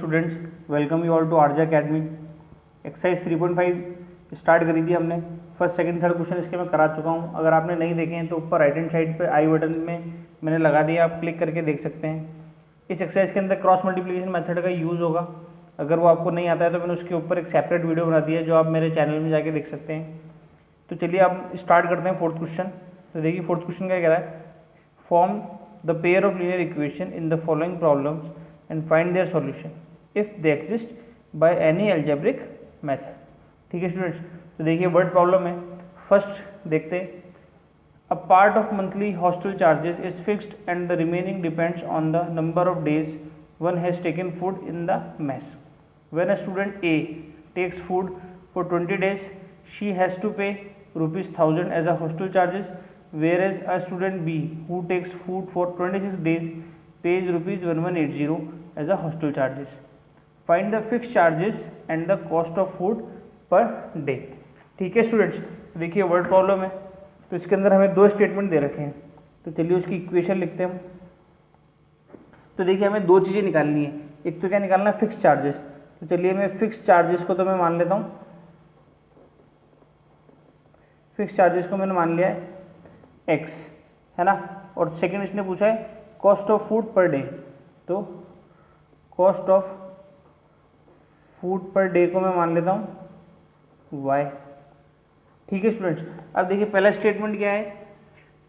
Students, welcome you all to RJ academy. Exercise 3.5 start करी थी हमने। फर्स्ट सेकंड थर्ड क्वेश्चन इसके मैं करा चुका हूँ। अगर आपने नहीं देखे हैं तो ऊपर राइट हैंड साइड पे आई बटन में मैंने लगा दिया, आप क्लिक करके देख सकते हैं। इस एक्सरसाइज के अंदर क्रॉस मल्टीप्लिकेशन मेथड का यूज़ होगा। अगर वो आपको नहीं आता है तो मैंने उसके ऊपर एक सेपरेट वीडियो बना दिया है जो आप मेरे चैनल में जाके देख सकते हैं। तो चलिए आप स्टार्ट करते हैं फोर्थ क्वेश्चन। तो देखिए फोर्थ क्वेश्चन क्या कह रहा है, form the pair of linear equation in the following problems and find their solution if they exist by any algebraic method. ठीक है स्टूडेंट्स, तो देखिए वर्ड प्रॉब्लम है। फर्स्ट देखते हैं, a part of monthly hostel charges is fixed and the remaining depends on the number of days one has taken food in the mess. When a student A takes food for 20 days she has to pay ₹1000 as a hostel charges, whereas a student B who takes food for 26 days pays ₹1180 as a hostel charges. Find the fixed charges and the cost of food per day. ठीक है students, देखिए word problem है। तो इसके अंदर हमें दो statement दे रखे हैं, तो चलिए उसकी इक्वेशन लिखते हैं हम। तो देखिए हमें दो चीज़ें निकालनी है। एक तो क्या निकालना है, फिक्स चार्जेस। तो चलिए मैं फिक्स चार्जेस को तो मैं मान लेता हूँ, फिक्स चार्जेस को मैंने मान लिया है x, है ना। और सेकंड इसने पूछा है cost of food per day, तो cost of food per day को मैं मान लेता हूँ y। ठीक है स्टूडेंट्स, अब देखिए पहला स्टेटमेंट क्या है,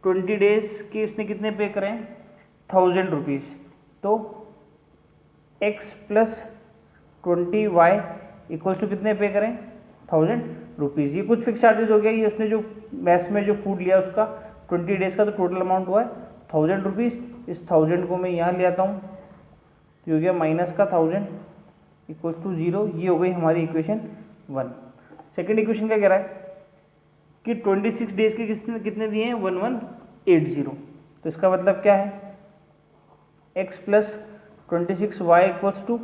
20 days के इसने कितने पे करें, 1000 रुपीज़। तो x plus 20y equals to कितने पे करें, 1000 रुपीज़। ये कुछ फिक्स चार्जेस हो गया, ये उसने जो मैस में जो फूड लिया उसका 20 days का, तो टोटल अमाउंट हुआ है 1000 रुपीज़। इस 1000 को मैं यहाँ ले आता हूँ, तो हो गया माइनस का 1000 इक्वल्स टू 0। ये हो गई हमारी इक्वेशन 1। सेकेंड इक्वेशन क्या कह रहा है कि 26 डेज के कितने दिए हैं, 1180। तो इसका मतलब क्या है, x plus 26y equals to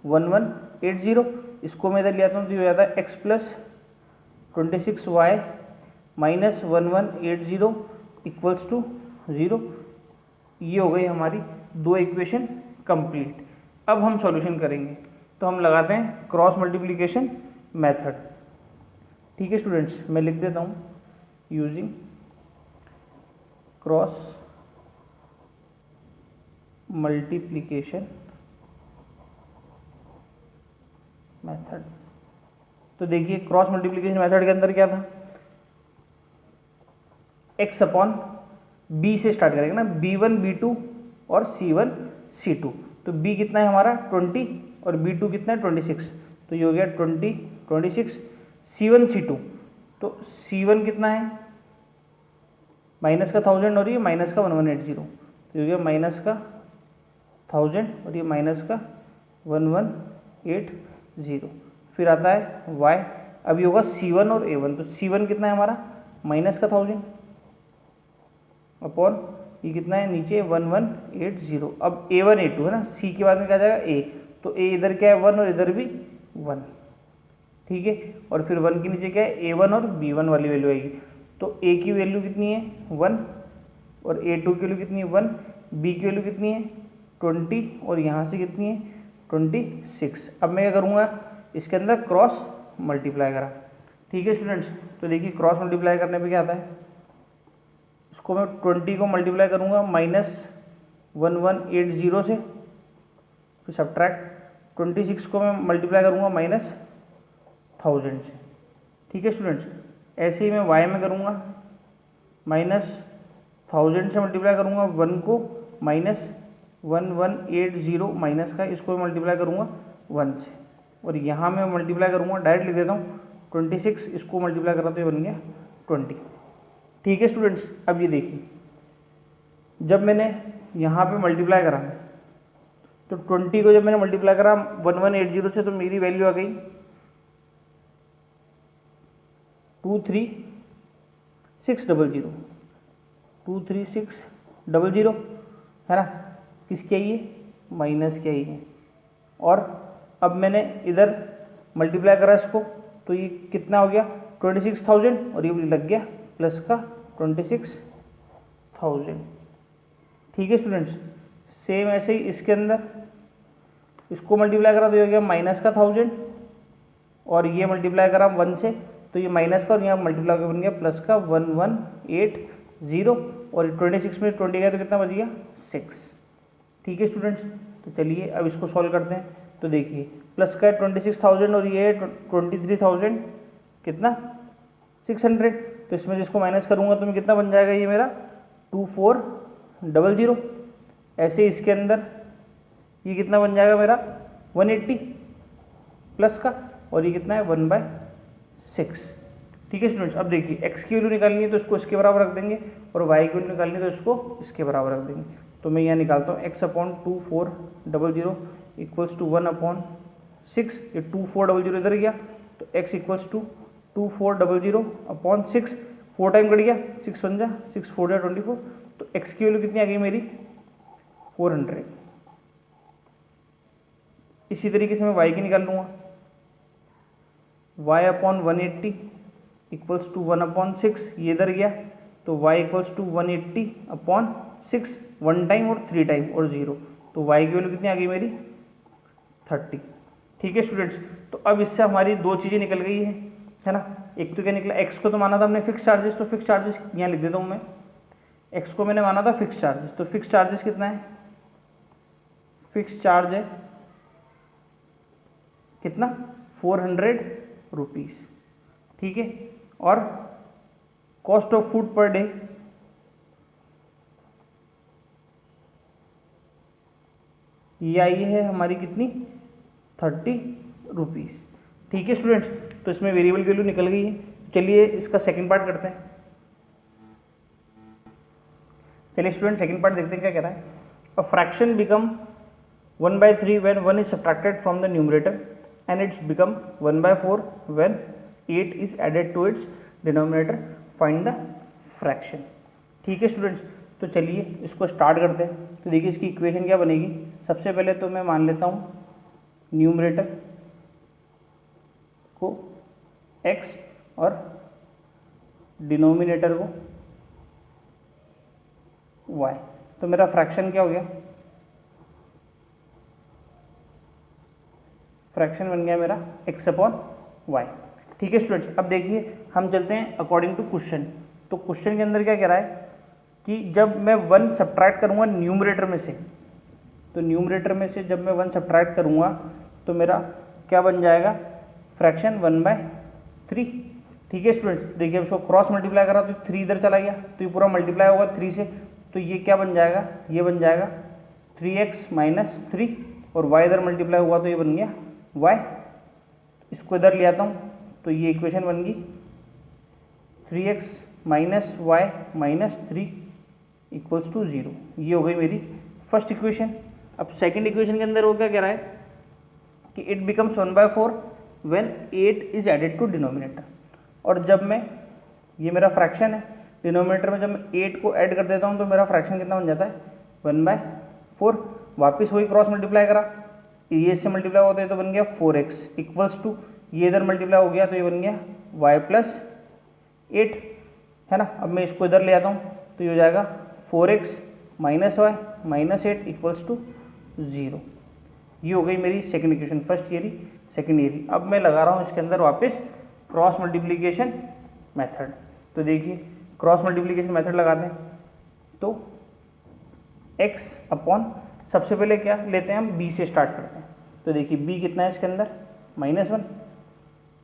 1180। इसको मैं इधर ले आता हूँ, तो ये हो जाता है x plus 26y minus 1180 equals to 0। ये हो गई हमारी दो इक्वेशन कंप्लीट। अब हम सॉल्यूशन करेंगे, तो हम लगाते हैं क्रॉस मल्टीप्लिकेशन मेथड। ठीक है स्टूडेंट्स, मैं लिख देता हूँ यूजिंग क्रॉस मल्टीप्लिकेशन मेथड। तो देखिए क्रॉस मल्टीप्लिकेशन मेथड के अंदर क्या था, x अपॉन b से स्टार्ट करेंगे ना, b1 b2 और c1 c2। तो b कितना है हमारा 20 और b2 कितना है 26, तो ये हो गया 20 26। c1 c2, तो c1 कितना है माइनस का 1000 और ये माइनस का 1180, तो ये हो गया माइनस का 1000 और ये माइनस का 1180। फिर आता है y, अब ये होगा c1 और a1। तो c1 कितना है हमारा माइनस का 1000 अपॉन ये कितना है नीचे 1180। अब a1 a2 है ना, c के बाद में क्या जाएगा a, तो a इधर क्या है 1 और इधर भी 1। ठीक है, और फिर 1 के नीचे क्या है a1 और b1 वाली वैल्यू आएगी। तो a की वैल्यू कितनी है 1 और a2 की वैल्यू कितनी है 1, b की वैल्यू कितनी है 20 और यहाँ से कितनी है 26। अब मैं क्या करूँगा, इसके अंदर क्रॉस मल्टीप्लाई करा। ठीक है स्टूडेंट्स, तो देखिए क्रॉस मल्टीप्लाई करने पे क्या आता है, इसको मैं 20 को मल्टीप्लाई करूँगा माइनस 1180 से, फिर सब्ट्रैक्ट 26 को मैं मल्टीप्लाई करूँगा माइनस 1000 से। ठीक है स्टूडेंट्स, ऐसे ही मैं y में करूँगा माइनस 1000 से मल्टीप्लाई करूँगा 1 को माइनस 1180 माइनस का, इसको मल्टीप्लाई करूँगा 1 से, और यहाँ मैं मल्टीप्लाई करूँगा, डायरेक्ट लिख देता हूँ 26, इसको मल्टीप्लाई करा तो ये बन गया 20। ठीक है स्टूडेंट्स, अब ये देखिए जब मैंने यहाँ पे मल्टीप्लाई करा तो 20 को जब मैंने मल्टीप्लाई करा 1180 से, तो मेरी वैल्यू आ गई 23600, 23600 है ना, किसकी आई है माइनस की आई है। और अब मैंने इधर मल्टीप्लाई करा इसको, तो ये कितना हो गया 26000 और ये लग गया प्लस का 26000। ठीक है स्टूडेंट्स, सेम ऐसे ही इसके अंदर इसको मल्टीप्लाई करा तो ये हो गया माइनस का 1000 और ये मल्टीप्लाई करा 1 से तो ये माइनस का और यहाँ मल्टीप्लाई बन गया प्लस का 1180 और 26 में 20 गया तो कितना बच गया 6। ठीक है स्टूडेंट्स, तो चलिए अब इसको सॉल्व करते हैं। तो देखिए प्लस का 26,000 और ये 23,000 कितना 600, तो इसमें जिसको माइनस करूँगा तो मैं कितना बन जाएगा ये मेरा 2400। ऐसे इसके अंदर ये कितना बन जाएगा मेरा 180 प्लस का और ये कितना है 1/6। ठीक है स्टूडेंट्स, अब देखिए x की वैल्यू निकालनी है तो इसको इसके बराबर रख देंगे और y की वैल्यू निकालनी है तो इसको इसके बराबर रख देंगे। तो मैं यहाँ निकालता हूँ x/2400 इक्वल्स टू 1/6, ये 2400 इधर गया तो x equals to 2400/6, 4 time cut गया 6 बन जा 6 4 जा 24, तो x की वैल्यू कितनी आ गई मेरी 400। इसी तरीके से मैं y की निकाल लूँगा, y/180 इक्वल्स टू 1/6, ये इधर गया तो y इक्वल्स टू 180/6, 1 टाइम और 3 टाइम और 0, तो y की वैल्यू कितनी आ गई मेरी 30। ठीक है स्टूडेंट्स, तो अब इससे हमारी दो चीज़ें निकल गई है ना। एक तो क्या निकला, x को तो माना था हमने फिक्स चार्जेस, तो फिक्स चार्जेस यहाँ लिख देता हूँ मैं, x को मैंने माना था फिक्स चार्जेस, तो फिक्स चार्जेस कितना है, फिक्स चार्ज है कितना 400 रुपीज़। ठीक है, और cost of food per day ये आई है हमारी कितनी 30 रुपीज़। ठीक है स्टूडेंट्स, तो इसमें वेरिएबल वैल्यू निकल गई है। चलिए इसका सेकंड पार्ट करते हैं। चलिए स्टूडेंट सेकंड पार्ट देखते हैं क्या कह रहा है। A fraction become 1/3 when 1 is subtracted from the numerator and it's become 1/4 when 8 is added to its denominator. Find the fraction. ठीक है स्टूडेंट्स, तो चलिए इसको स्टार्ट करते हैं। तो देखिए इसकी इक्वेशन क्या बनेगी। सबसे पहले तो मैं मान लेता हूँ न्यूमरेटर को x और डिनोमिनेटर को y। तो मेरा फ्रैक्शन क्या हो गया, फ्रैक्शन बन गया मेरा x/y। ठीक है स्टूडेंट्स, अब देखिए हम चलते हैं अकॉर्डिंग टू क्वेश्चन। तो क्वेश्चन के अंदर क्या कह रहा है कि जब मैं 1 सब्ट्रैक्ट करूंगा न्यूमरेटर में से, तो न्यूमरेटर में से जब मैं 1 सब्ट्रैक्ट करूंगा तो मेरा क्या बन जाएगा फ्रैक्शन 1/3। ठीक है स्टूडेंट्स, देखिए इसको क्रॉस मल्टीप्लाई करा तो 3 इधर चला गया तो ये पूरा मल्टीप्लाई होगा 3 से, तो ये क्या बन जाएगा, ये बन जाएगा 3x - 3 और y इधर मल्टीप्लाई हुआ तो ये बन गया y। इसको इधर ले आता हूँ तो ये इक्वेशन बन गई 3x - y - 3 इक्वल्स टू 0। ये हो गई मेरी फर्स्ट इक्वेशन। अब सेकंड इक्वेशन के अंदर वो क्या कह रहा है कि it becomes 1/4 when 8 is added to denominator. और जब मैं, ये मेरा फ्रैक्शन है, डिनोमिनेटर में जब मैं 8 को ऐड कर देता हूँ तो मेरा फ्रैक्शन कितना बन जाता है 1/4। वापस वही क्रॉस मल्टीप्लाई करा, ये इससे मल्टीप्लाई होता है तो बन गया 4x इक्वल्स टू, ये इधर मल्टीप्लाई हो गया तो ये बन गया y + 8 है ना। अब मैं इसको इधर ले आता हूँ तो ये हो जाएगा 4x - y - 8 इक्वल्स टू 0। ये हो गई मेरी सेकंड इक्वेशन, फर्स्ट ईयरी सेकंड ईयरी। अब मैं लगा रहा हूँ इसके अंदर वापस क्रॉस मल्टीप्लिकेशन मेथड। तो देखिए क्रॉस मल्टीप्लिकेशन मेथड लगाते हैं तो x/, सबसे पहले क्या लेते हैं हम b से स्टार्ट करते हैं। तो देखिए b कितना है इसके अंदर -1,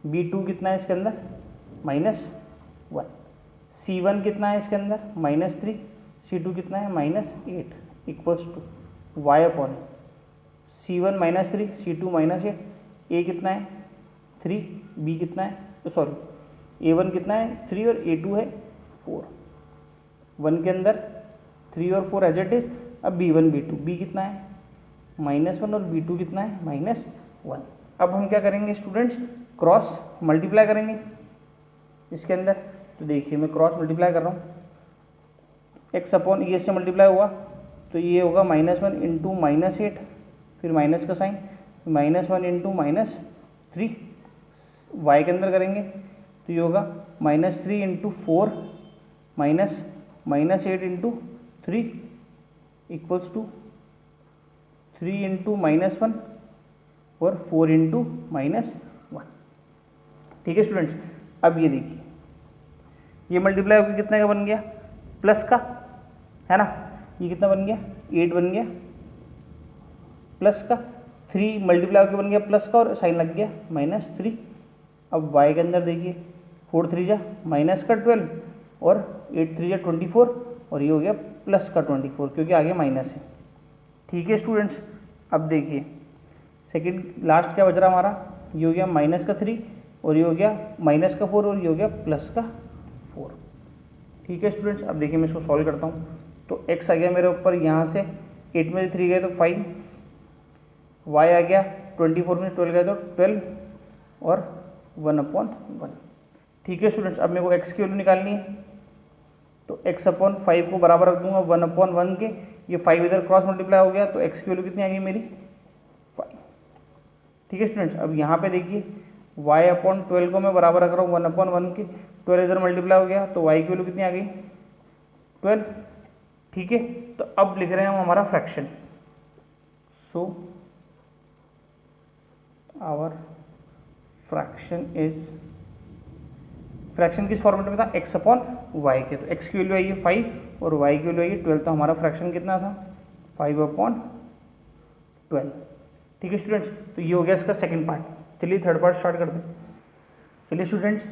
b2 कितना है इसके अंदर -1, c1 कितना है इसके अंदर -3, c2 कितना है -8 equals to y/, c1 -3 c2 -8, a कितना है 3, b कितना है तो सॉरी a1 कितना है 3 और a2 है 4। 1 के अंदर 3 और 4 एज इट इज। अब b1 b2, b कितना है -1 और b2 कितना है -1। अब हम क्या करेंगे स्टूडेंट्स, क्रॉस मल्टीप्लाई करेंगे इसके अंदर। तो देखिए मैं क्रॉस मल्टीप्लाई कर रहा हूँ, x/, ये से मल्टीप्लाई हुआ तो ये होगा -1 इंटू -8, फिर माइनस का साइन, -1 इंटू -3। y के अंदर करेंगे तो ये होगा -3 into 4 -8 into 3 equals to 3 into -1 और 4 इंटू -1। ठीक है स्टूडेंट्स, अब ये देखिए, ये मल्टीप्लाई होकर कितने का बन गया, प्लस का, है ना। ये कितना बन गया, 8 बन गया प्लस का, 3 मल्टीप्लाई होकर बन गया प्लस का और साइन लग गया -3। अब y के अंदर देखिए, 4 3 जा माइनस का 12 और 8 3 जा 24 और ये हो गया प्लस का 24 क्योंकि आगे माइनस है। ठीक है स्टूडेंट्स, अब देखिए सेकंड लास्ट क्या बच रहा हमारा, ये हो गया माइनस का 3 और ये हो गया माइनस का 4 और ये हो गया प्लस का 4। ठीक है स्टूडेंट्स, अब देखिए मैं इसको सॉल्व करता हूँ। तो x आ गया मेरे ऊपर, यहाँ से 8 में से 3 गए तो 5, y आ गया 24 में 12 गए तो 12 और 1/1। ठीक है स्टूडेंट्स, अब मेरे को x की वैल्यू निकालनी है, तो x/5 को बराबर रख दूंगा 1/1 के। ये 5 इधर क्रॉस मल्टीप्लाई हो गया तो x की वैल्यू कितनी आ गई मेरी, 5। ठीक है स्टूडेंट्स, अब यहाँ पे देखिए y/12 को मैं बराबर रख रहा हूँ 1/1 के, 12 इधर मल्टीप्लाई हो गया तो y की वैल्यू कितनी आ गई, 12। ठीक है, तो अब लिख रहे हैं हम हमारा fraction. So our fraction is, fraction किस फॉर्मेट में था, x/y के, तो x की वैल्यू आई है 5 और y की वैल्यू आई है 12, तो हमारा फ्रैक्शन कितना था 5/12। ठीक है स्टूडेंट्स, तो ये हो गया इसका सेकंड पार्ट। चलिए थर्ड पार्ट स्टार्ट करते हैं। चलिए स्टूडेंट्स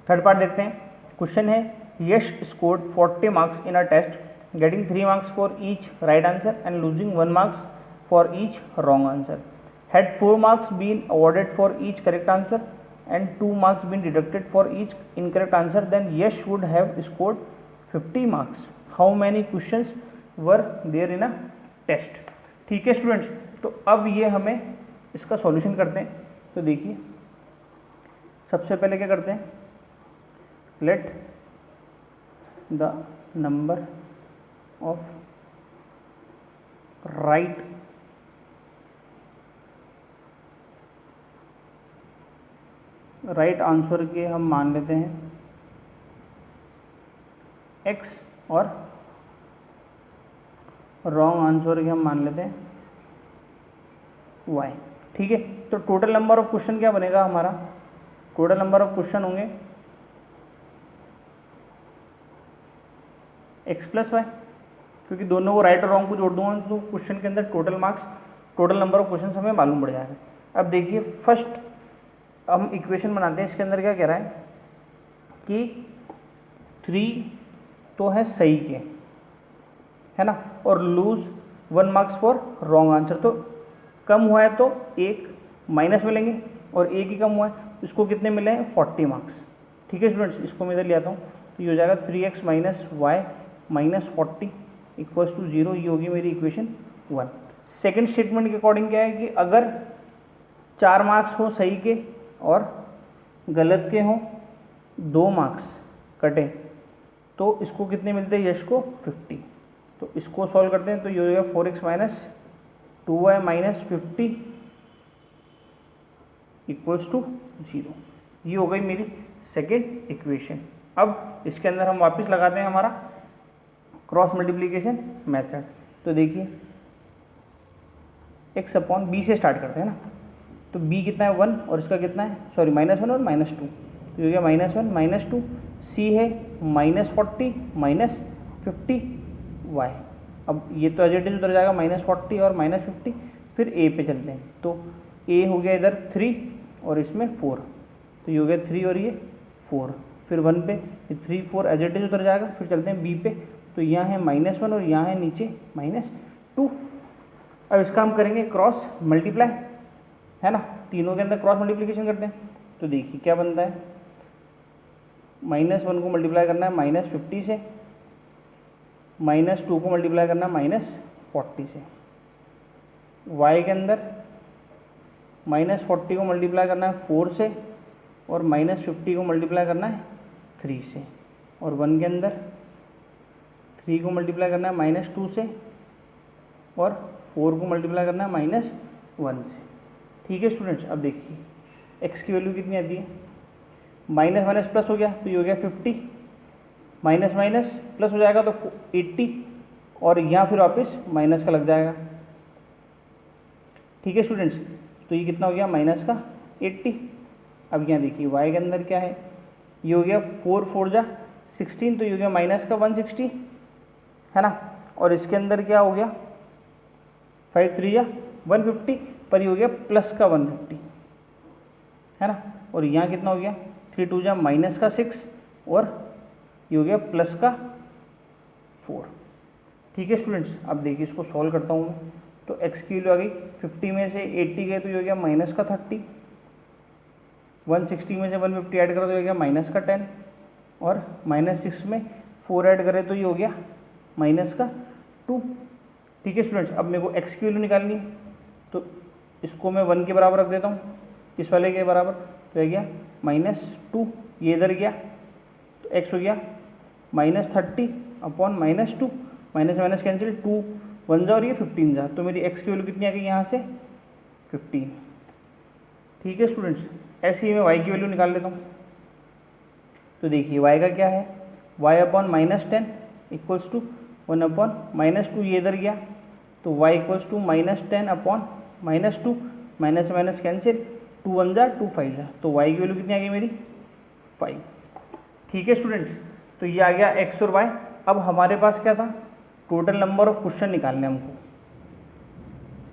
थर्ड पार्ट देखते हैं। क्वेश्चन है, Yash scored 40 marks in a test getting 3 marks for each right answer and losing 1 marks for each wrong answer. Had 4 marks been awarded for each correct answer and 2 marks been deducted for each incorrect answer, then Yash would have scored 50 marks. How many questions were there in a test? ठीक है students, तो अब ये हमें इसका solution करते हैं। तो देखिए सबसे पहले क्या करते हैं, let the number of right answer के हम मान लेते हैं x और रॉन्ग आंसर के हम मान लेते हैं y। ठीक है, तो टोटल नंबर ऑफ क्वेश्चन क्या बनेगा हमारा, टोटल नंबर ऑफ क्वेश्चन होंगे x + y, क्योंकि दोनों को राइट और रॉन्ग को जोड़ दूंगा तो क्वेश्चन के अंदर total marks, total number of question हमें मालूम पड़ जाएगा। अब देखिए फर्स्ट हम इक्वेशन बनाते हैं, इसके अंदर क्या कह रहा है कि 3 तो है सही के, है ना, और lose 1 marks for wrong answer. तो कम हुआ है तो 1 माइनस मिलेंगे और 1 ही कम हुआ है, इसको कितने मिले हैं 40 मार्क्स। ठीक है स्टूडेंट्स, इसको मैं इधर ले आता हूँ, तो ये हो जाएगा 3x - y - 40 = 0। ये होगी मेरी इक्वेशन 1। सेकेंड स्टेटमेंट के अकॉर्डिंग क्या है कि अगर 4 मार्क्स हो सही के और गलत के हों 2 मार्क्स कटे तो इसको कितने मिलते हैं, यश को 50। तो इसको सॉल्व करते हैं, तो ये हो जाएगा 4x - 2y - 50 = 0। ये हो गई मेरी सेकेंड इक्वेशन। अब इसके अंदर हम वापस लगाते हैं हमारा क्रॉस मल्टीप्लिकेशन मेथड। तो देखिए x/b से स्टार्ट करते हैं ना, तो b कितना है 1 और इसका कितना है, सॉरी -1 और -2, तो ये हो गया -1 - 2। c है -40 - 50y। अब ये तो एज इट इज उधर जाएगा -40 और -50। फिर a पे चलते हैं, तो a हो गया इधर 3 और इसमें 4, तो ये हो गया 3 और ये 4। फिर 1 पे 3 4 एज इट इज उधर जाएगा। फिर चलते हैं b पे, तो यहाँ है -1 और यहाँ है नीचे -2। अब इसका हम करेंगे क्रॉस मल्टीप्लाई, है ना, तीनों के अंदर क्रॉस मल्टीप्लिकेशन करते हैं। तो देखिए क्या बनता है, -1 को मल्टीप्लाई करना है -50 से, -2 को मल्टीप्लाई करना है -40 से, y के अंदर -40 को मल्टीप्लाई करना है 4 से और -50 को मल्टीप्लाई करना है 3 से, और 1 के अंदर 3 को मल्टीप्लाई करना है -2 से और 4 को मल्टीप्लाई करना है -1 से। ठीक है स्टूडेंट्स, अब देखिए x की वैल्यू कितनी आती है, माइनस माइनस प्लस हो गया तो ये हो गया 50, माइनस माइनस प्लस हो जाएगा तो 80 और यहाँ फिर वापस माइनस का लग जाएगा। ठीक है स्टूडेंट्स, तो ये कितना हो गया माइनस का 80। अब यहाँ देखिए y के अंदर क्या है, ये हो गया 4 4 जा 16, तो ये हो गया माइनस का 160 है ना। और इसके अंदर क्या हो गया 5 3 जा 150, पर ये हो गया प्लस का 150 है ना। और यहाँ कितना हो गया 3 2 जा माइनस का 6 और ये हो गया प्लस का 4। ठीक है स्टूडेंट्स, अब देखिए इसको सॉल्व करता हूँ मैं। तो x की वैल्यू आ गई 50 में से 80 गए तो ये हो गया माइनस का 30, 160 में से 150 ऐड करो तो ये हो गया माइनस का 10, और -6 में 4 ऐड करें तो ये हो गया माइनस का 2। ठीक है स्टूडेंट्स, अब मेरे को x की वैल्यू निकालनी है, तो इसको मैं 1 के बराबर रख देता हूँ, इस वाले के बराबर, तो ये गया -2, ये इधर गया तो x हो गया -30 अपॉन -2, माइनस माइनस कैंसिल, 2 1 जा और ये 15 जा, तो मेरी x की वैल्यू कितनी आ गई यहाँ से 15। ठीक है स्टूडेंट्स, ऐसे ही मैं y की वैल्यू निकाल लेता हूँ। तो देखिए y का क्या है, y upon -10 equals to 1 upon -2, ये इधर गया तो y equals to -10 upon -2, minus minus cancel, 2 1 जा 2 5 जा, तो y की वैल्यू कितनी आ गई मेरी 5। ठीक है स्टूडेंट्स, तो ये आ गया x और y। अब हमारे पास क्या था, टोटल नंबर ऑफ क्वेश्चन निकालने हमको,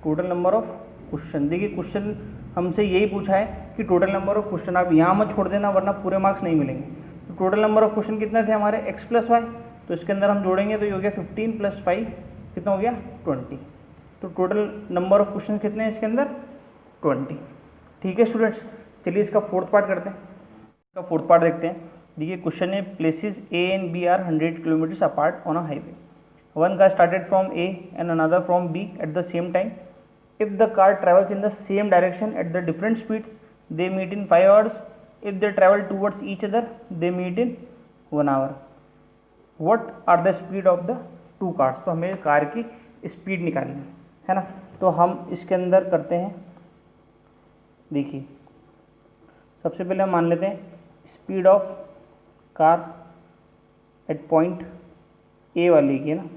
टोटल नंबर ऑफ क्वेश्चन। देखिए क्वेश्चन हमसे यही पूछा है कि टोटल नंबर ऑफ क्वेश्चन, आप यहाँ मत छोड़ देना वरना पूरे मार्क्स नहीं मिलेंगे। तो टोटल नंबर ऑफ क्वेश्चन कितने थे हमारे x प्लस वाई, तो इसके अंदर हम जोड़ेंगे तो ये हो गया 15 + 5 कितना हो गया 20। तो टोटल नंबर ऑफ क्वेश्चन कितने हैं इसके अंदर 20। ठीक है स्टूडेंट्स, चलिए इसका फोर्थ पार्ट करते हैं। इसका फोर्थ पार्ट देखते हैं। देखिए क्वेश्चन है, places A and B are 100 kilometres apart on a highway. One car started from A and another from B at the same time. If the car travels in the same direction at the different speed, they meet in 5 hours. If they travel towards each other, they meet in 1 hour. What are the speed of the two cars? तो हमें car की speed निकालनी है ना। तो हम इसके अंदर करते हैं, देखिए सबसे पहले हम मान लेते हैं speed of car eight point A वाली की ना,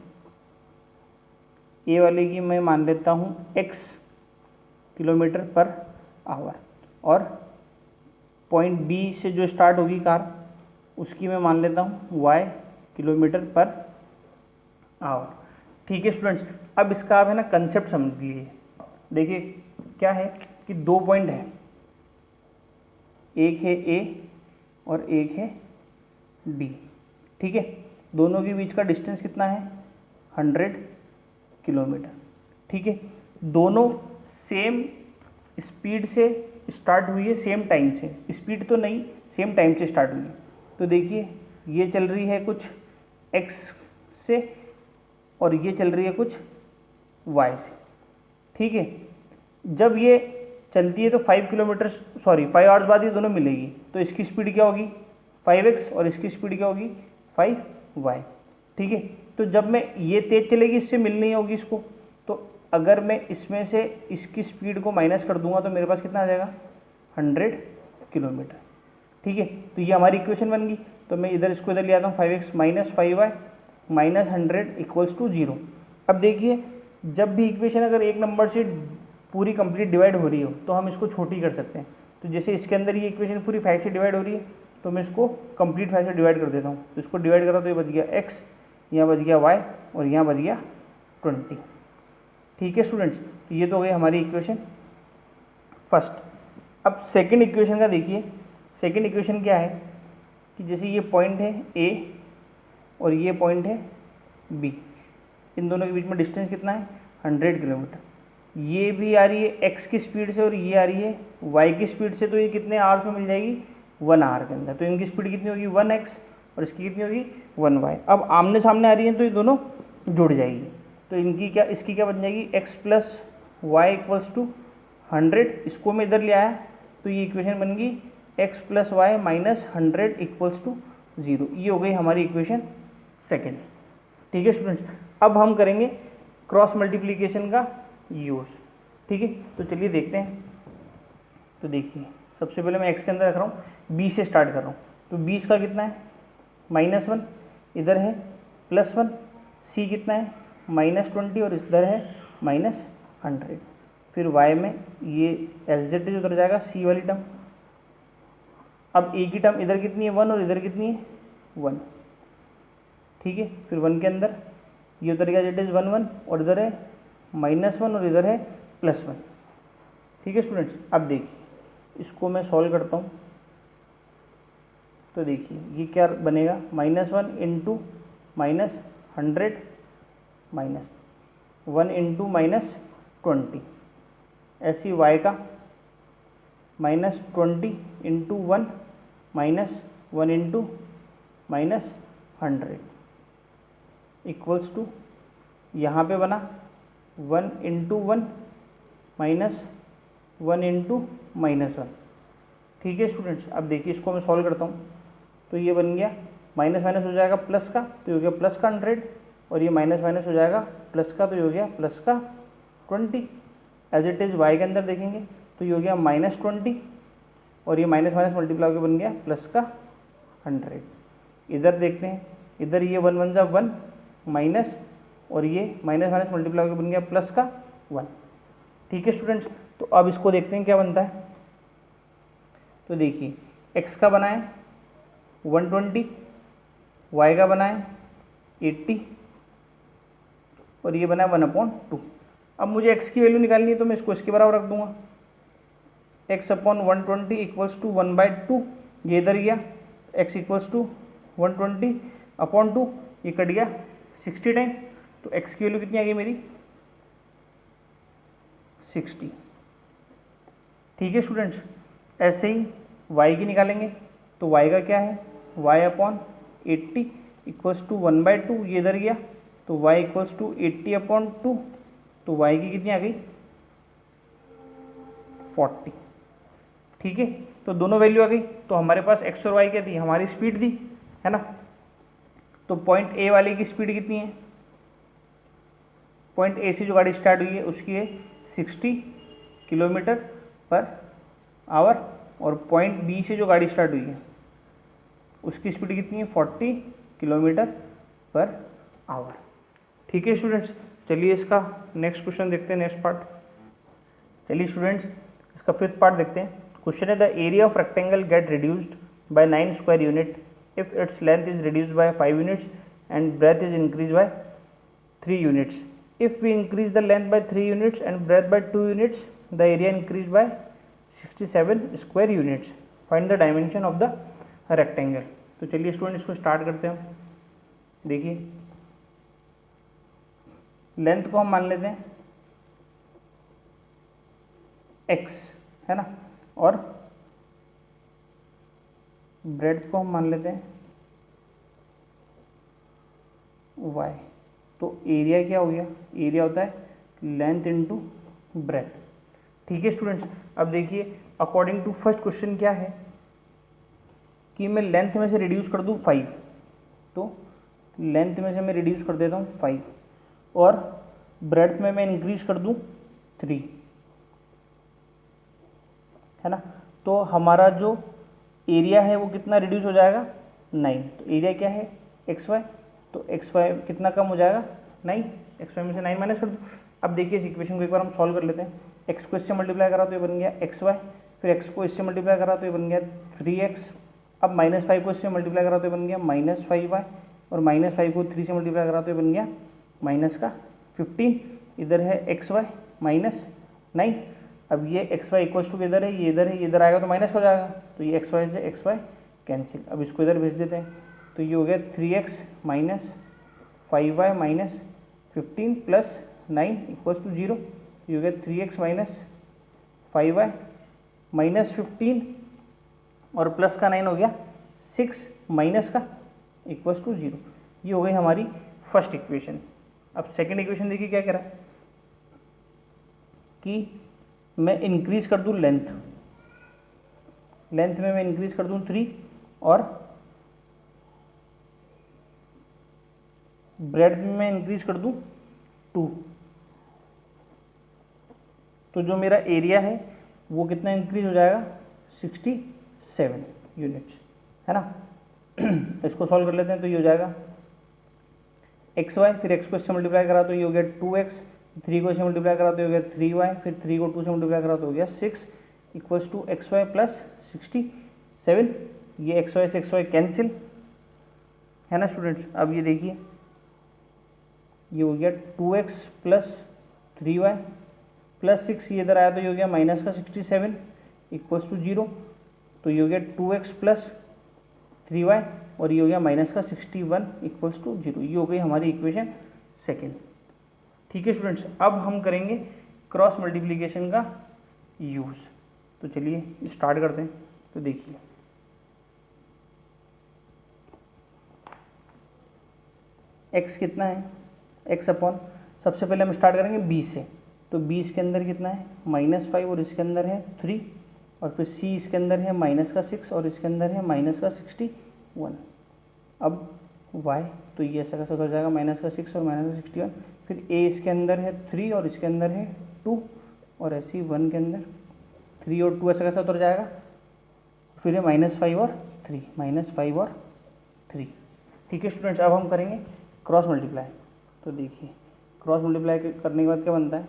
ए वाले की मैं मान लेता हूँ x किलोमीटर पर आवर, और पॉइंट B से जो स्टार्ट होगी कार उसकी मैं मान लेता हूँ y किलोमीटर पर आवर। ठीक है स्टूडेंट्स, अब इसका आप है ना कंसेप्ट समझ लीजिए। देखिए क्या है कि 2 पॉइंट है, एक है A और एक है B। ठीक है, दोनों के बीच का डिस्टेंस कितना है 100 किलोमीटर। ठीक है, दोनों सेम स्पीड से स्टार्ट हुई है, सेम टाइम से, स्पीड तो नहीं सेम टाइम से स्टार्ट हुई है। तो देखिए ये चल रही है कुछ x से और ये चल रही है कुछ y से। ठीक है, जब ये चलती है तो 5 किलोमीटर 5 आवर्स बाद ये दोनों मिलेगी, तो इसकी स्पीड क्या होगी 5x और इसकी स्पीड क्या होगी 5y। ठीक है, तो जब मैं ये तेज चलेगी इससे मिल नहीं होगी इसको, तो अगर मैं इसमें से इसकी स्पीड को माइनस कर दूंगा तो मेरे पास कितना आ जाएगा 100 किलोमीटर। ठीक है, तो ये हमारी इक्वेशन बन गई। तो मैं इधर इसको इधर ले आता हूँ 5x minus 5y minus 100 equals to 0। अब देखिए जब भी इक्वेशन अगर एक नंबर से पूरी कंप्लीट डिवाइड हो रही हो तो हम इसको छोटी कर सकते हैं। तो जैसे इसके अंदर ये इक्वेशन पूरी 5 से डिवाइड हो रही है तो मैं इसको कंप्लीट 5 से डिवाइड कर देता हूँ। तो इसको डिवाइड करा तो ये बच गया x, यहाँ बच गया y और यहाँ बच गया 20। ठीक है स्टूडेंट्स, तो ये तो हो गई हमारी इक्वेशन फर्स्ट। अब सेकंड इक्वेशन का देखिए, सेकंड इक्वेशन क्या है कि जैसे ये पॉइंट है A और ये पॉइंट है B, इन दोनों के बीच में डिस्टेंस कितना है 100 किलोमीटर। ये भी आ रही है x की स्पीड से और ये आ रही है y की स्पीड से, तो ये कितने आवर्स में मिल जाएगी 1 आवर के अंदर। तो इनकी स्पीड कितनी होगी 1x और इसकी कितनी होगी 1y। अब आमने सामने आ रही है तो ये दोनों जुड़ जाएगी, तो इनकी क्या इसकी क्या बन जाएगी x plus y equals to 100। इसको मैं इधर ले आया तो ये इक्वेशन बन गई x plus y minus 100 equals to 0। ये हो गई हमारी इक्वेशन सेकेंड। ठीक है स्टूडेंट्स, अब हम करेंगे क्रॉस मल्टीप्लिकेशन का यूज़। ठीक है, तो चलिए देखते हैं। तो देखिए सबसे पहले मैं x के अंदर रख रहा हूँ, b से स्टार्ट कर रहा हूँ। तो 20 का कितना है -1, इधर है +1, c कितना है -20 और इधर है -100। फिर y में ये एस जेड उधर जाएगा, c वाली टर्म। अब a की टर्म इधर कितनी है 1 और इधर कितनी है 1, ठीक है। फिर 1 के अंदर ये उतर गया जेड इज 1 1 और इधर है -1 और इधर है +1, ठीक है स्टूडेंट्स। अब देखिए इसको मैं सॉल्व करता हूँ तो देखिए ये क्या बनेगा, -1 इंटू -100 -1 इंटू -20, ऐसी y का -20 इंटू 1 -1 इंटू -100 इक्वल्स टू, यहाँ पे बना 1 इंटू 1 -1 इंटू -1, ठीक है स्टूडेंट्स। अब देखिए इसको मैं सॉल्व करता हूँ तो ये बन गया माइनस माइनस हो जाएगा प्लस का, तो ये हो गया प्लस का 100, और ये माइनस माइनस हो जाएगा प्लस का, तो ये हो गया प्लस का 20। एज इट इज़ वाई के अंदर देखेंगे तो ये हो गया -20 और ये माइनस माइनस मल्टीप्लाई होकर बन गया प्लस का 100। इधर देखते हैं, इधर ये 1 1 जा 1 माइनस, और ये माइनस माइनस मल्टीप्लाई होकर बन गया प्लस का 1, ठीक है स्टूडेंट्स। तो अब इसको देखते हैं क्या बनता है। तो देखिए x का बना है 120, y का बना है 80 और ये बना है 1/2। अब मुझे x की वैल्यू निकालनी है तो मैं इसको इसके बराबर रख दूंगा, x/120 इक्वल्स टू 1/2, ये इधर गया x इक्वल्स टू 120/2, ये कट गया 60 टाइम, तो x की वैल्यू कितनी आ गई मेरी 60, ठीक है स्टूडेंट्स। ऐसे ही y की निकालेंगे तो y का क्या है, y/80 इक्वल्स टू 1/2, ये इधर गया तो y इक्वल्स टू 80/2, तो y की कितनी आ गई 40, ठीक है। तो दोनों वैल्यू आ गई, तो हमारे पास x और y क्या थी, हमारी स्पीड थी, है ना। तो पॉइंट ए वाले की स्पीड कितनी है, पॉइंट ए से जो गाड़ी स्टार्ट हुई है उसकी है 60 km/h, और पॉइंट बी से जो गाड़ी स्टार्ट हुई है उसकी स्पीड कितनी है 40 km/h, ठीक है स्टूडेंट्स। चलिए इसका नेक्स्ट क्वेश्चन देखते हैं, नेक्स्ट पार्ट। चलिए स्टूडेंट्स इसका 5th पार्ट देखते हैं। क्वेश्चन है the area of rectangle get reduced by 9 square unit if its length is reduced by 5 units and breadth is increase by 3 units. If we increase the length by 3 units and breadth by 2 units, the area increased by 67 square units. Find the dimension of the rectangle. तो चलिए student इसको start करते हैं। देखिए length को हम मान लेते हैं x, है ना, और ब्रेडथ को हम मान लेते हैं y। तो एरिया क्या हो गया, एरिया होता है लेंथ इनटू ब्रेथ, ठीक है स्टूडेंट्स। अब देखिए अकॉर्डिंग टू फर्स्ट क्वेश्चन क्या है कि मैं लेंथ में से रिड्यूस कर दूं 5, तो लेंथ में से मैं रिड्यूस कर देता हूं 5 और ब्रेथ में मैं इंक्रीज कर दूं 3, है ना। तो हमारा जो एरिया है वो कितना रिड्यूस हो जाएगा 9। तो एरिया क्या है xy, तो xy कितना कम हो जाएगा 9, xy में से 9 माइनस कर दो। अब देखिए इस इक्वेशन को एक बार हम सॉल्व कर लेते हैं। x को इससे मल्टीप्लाई करा तो ये बन गया xy, फिर x को इससे मल्टीप्लाई करा तो ये बन गया 3x, अब -5 को इससे मल्टीप्लाई करा तो ये बन गया -5y, और -5 को 3 से मल्टीप्लाई करा तो ये बन गया -15। इधर है xy -9, अब ये xy इक्वल्स टू इधर है, ये इधर है, ये इधर आएगा तो माइनस हो जाएगा, तो ये xy से xy कैंसिल। अब इसको इधर भेज देते हैं, तो ये हो गया 3x - 5y - 15 + 9 = 0। ये हो गया 3x - 5y - 15 और प्लस का 9 हो गया 6 माइनस का = 0। ये हो गई हमारी फर्स्ट इक्वेशन। अब सेकंड इक्वेशन देखिए क्या कह रहा है कि मैं इंक्रीज कर दूं लेंथ में मैं इंक्रीज कर दूं 3 और ब्रेड में मैं इंक्रीज कर दूं 2, तो जो मेरा एरिया है वो कितना इंक्रीज हो जाएगा 67 यूनिट्स, है ना। इसको सॉल्व कर लेते हैं, तो ये हो जाएगा xy, फिर x को इससे मल्टीप्लाई करा तो ये हो गया 2x 3 को इससे मल्टीप्लाई करा तो हो गया 3y, फिर 3 को 2 से मल्टीप्लाई करा तो हो गया 6 इक्वल्स टू XY प्लस 67। ये XY से XY कैंसिल, है ना स्टूडेंट्स। अब ये देखिए ये हो गया 2x प्लस 3y प्लस 6, ये इधर आया तो ये हो गया माइनस का 67 इक्वल्स टू 0। तो ये हो गया 2x प्लस 3y और ये हो गया माइनस का 61 इक्वल्स टू 0। ये हो गई हमारी इक्वेशन सेकेंड। ठीक है स्टूडेंट्स, अब हम करेंगे क्रॉस मल्टीप्लिकेशन का यूज़। तो चलिए स्टार्ट करते हैं। तो देखिए x कितना है, x अपॉन, सबसे पहले हम स्टार्ट करेंगे 20 से। तो 20 के अंदर कितना है -5 और इसके अंदर है 3, और फिर c इसके अंदर है माइनस का 6 और इसके अंदर है माइनस का 61। अब y तो ये ऐसा कैसा हो जाएगा माइनस का 6 और माइनस का 61। फिर a इसके अंदर है 3 और इसके अंदर है 2, और ऐसे ही 1 के अंदर 3 और 2 ऐसा कैसा उतर जाएगा। फिर है -5 और 3, -5 और 3। ठीक है स्टूडेंट्स, अब हम करेंगे क्रॉस मल्टीप्लाई। तो देखिए क्रॉस मल्टीप्लाई करने के बाद क्या बनता है,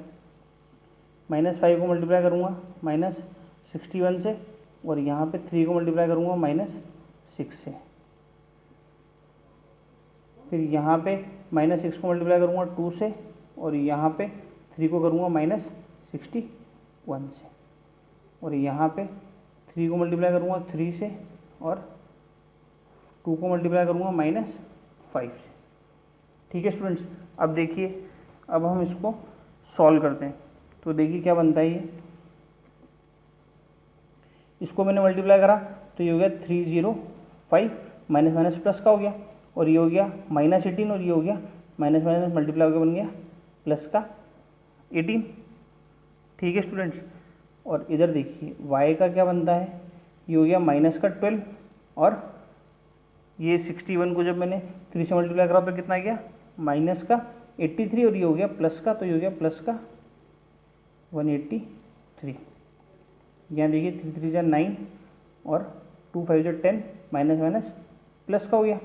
-5 को मल्टीप्लाई करूँगा -61 से, और यहाँ पे 3 को मल्टीप्लाई करूँगा -6 से। फिर यहाँ पे -6 को मल्टीप्लाई करूँगा 2 से, और यहाँ पे 3 को करूँगा -61 से, और यहाँ पे 3 को मल्टीप्लाई करूँगा 3 से, और 2 को मल्टीप्लाई करूँगा -5 से। ठीक है स्टूडेंट्स, अब देखिए अब हम इसको सॉल्व करते हैं। तो देखिए क्या बनता है, ये इसको मैंने मल्टीप्लाई करा तो ये हो गया 305, माइनस माइनस प्लस का हो गया, और ये हो गया -18, और ये हो गया माइनस माइनस मल्टीप्लाई होकर बन गया प्लस का 18। ठीक है स्टूडेंट्स, और इधर देखिए y का क्या बनता है, ये हो गया माइनस का 12, और ये 61 को जब मैंने 3 से मल्टीप्लाई करा तो कितना गया माइनस का 83, और ये हो गया प्लस का, तो ये हो गया प्लस का 183। यहाँ देखिए 3 3 जा 9 और 2 5 जा 10, माइनस माइनस प्लस का हो गया।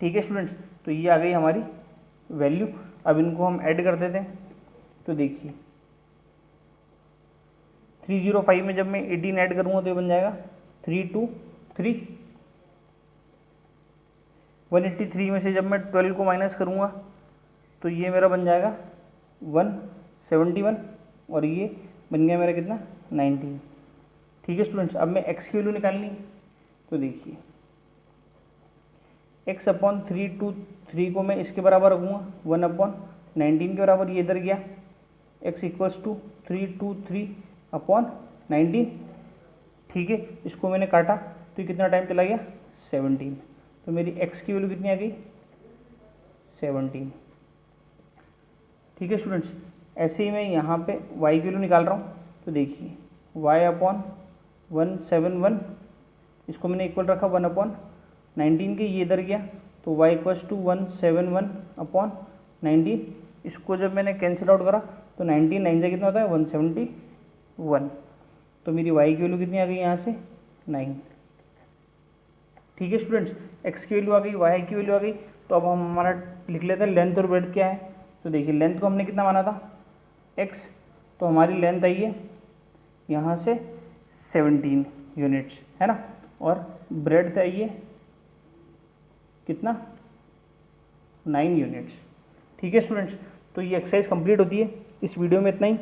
ठीक है स्टूडेंट्स, तो ये आ गई हमारी वैल्यू। अब इनको हम ऐड कर देते हैं। तो देखिए 305 में जब मैं 18 ऐड करूँगा तो ये बन जाएगा 323। 183 में से जब मैं 12 को माइनस करूँगा तो ये मेरा बन जाएगा 171, और ये बन गया मेरा कितना 19। ठीक है स्टूडेंट्स, अब मैं x की वैल्यू निकालनी है। तो देखिए x अपॉन 3 को मैं इसके बराबर रखूँगा 1/19 के बराबर, ये इधर गया x इक्वल्स टू 323 अपॉन 19। ठीक है, इसको मैंने काटा तो कितना टाइम चला गया 17। तो मेरी x की वैल्यू कितनी आ गई 17। ठीक है स्टूडेंट्स, ऐसे ही मैं यहाँ पे y की वैल्यू निकाल रहा हूँ। तो देखिए y अपॉन 171, इसको मैंने इक्वल रखा 1/19 के, ये इधर गया तो y इक्वल्स टू 171 अपॉन 19। इसको जब मैंने कैंसिल आउट करा तो 19 9 से कितना होता है 171। तो मेरी y की वैल्यू कितनी आ गई यहाँ से 9। ठीक है स्टूडेंट्स, x की वैल्यू आ गई, y की वैल्यू आ गई। तो अब हम हमारा लिख लेते हैं लेंथ और ब्रेड्थ क्या है। तो देखिए लेंथ को हमने कितना माना था x, तो हमारी लेंथ आई है यहाँ से 17 यूनिट्स, है ना, और ब्रेड्थ आई है कितना 9 यूनिट्स। ठीक है स्टूडेंट्स, तो ये एक्सरसाइज कंप्लीट होती है। इस वीडियो में इतना ही।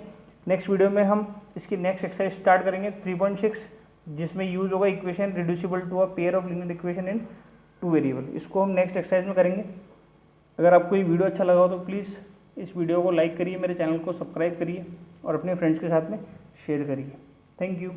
नेक्स्ट वीडियो में हम इसकी नेक्स्ट एक्सरसाइज स्टार्ट करेंगे 3.6, जिसमें यूज होगा equation reducible to a pair of linear equation in 2 variable. इसको हम नेक्स्ट एक्सरसाइज में करेंगे। अगर आपको ये वीडियो अच्छा लगा हो तो प्लीज़ इस वीडियो को लाइक करिए, मेरे चैनल को सब्सक्राइब करिए और अपने फ्रेंड्स के साथ में शेयर करिए। Thank you.